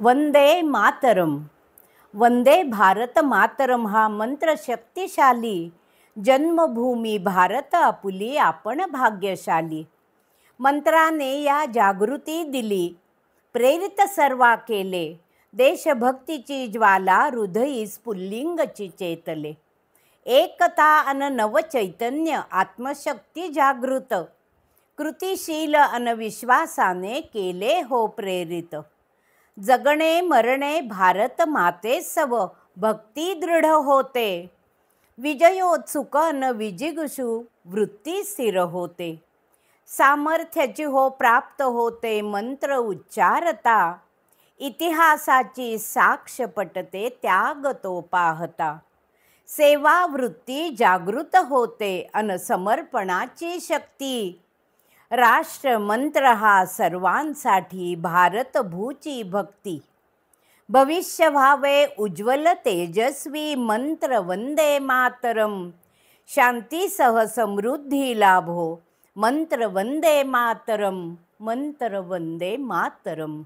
वंदे मातरम. वंदे भारत मातरम हा मंत्र शक्तिशाली. जन्मभूमी भारत आपुली आपण भाग्यशाली. मंत्राने या जागृती दिली, प्रेरित सर्वा केले. देशभक्तीची ज्वाला हृदयी स्फुल्लिंगची चेतले. एकता अन नवचैतन्य आत्मशक्ती जागृत. कृतिशील अन विश्वासाने केले हो प्रेरित. जगणे मरणे भारत माते सव भक्ती दृढ होते. विजयोत्सुक न विजिगुषु वृत्ती स्थिर होते. सामर्थ्याची हो प्राप्त होते मंत्र उच्चारता. इतिहासाची साक्ष पटते त्याग तो पाहता. सेवा वृत्ती जागृत होते अन समर्पणाची शक्ती. राष्ट्र मंत्र हा सर्वांसाठी भारत भूची भक्ती. भविष्य व्हावे उज्ज्वल तेजस्वी मंत्र वंदे मातरम. शांतीसह समृद्धी लाभो मंत्र वंदे मातरम. मंत्र वंदे मातरम.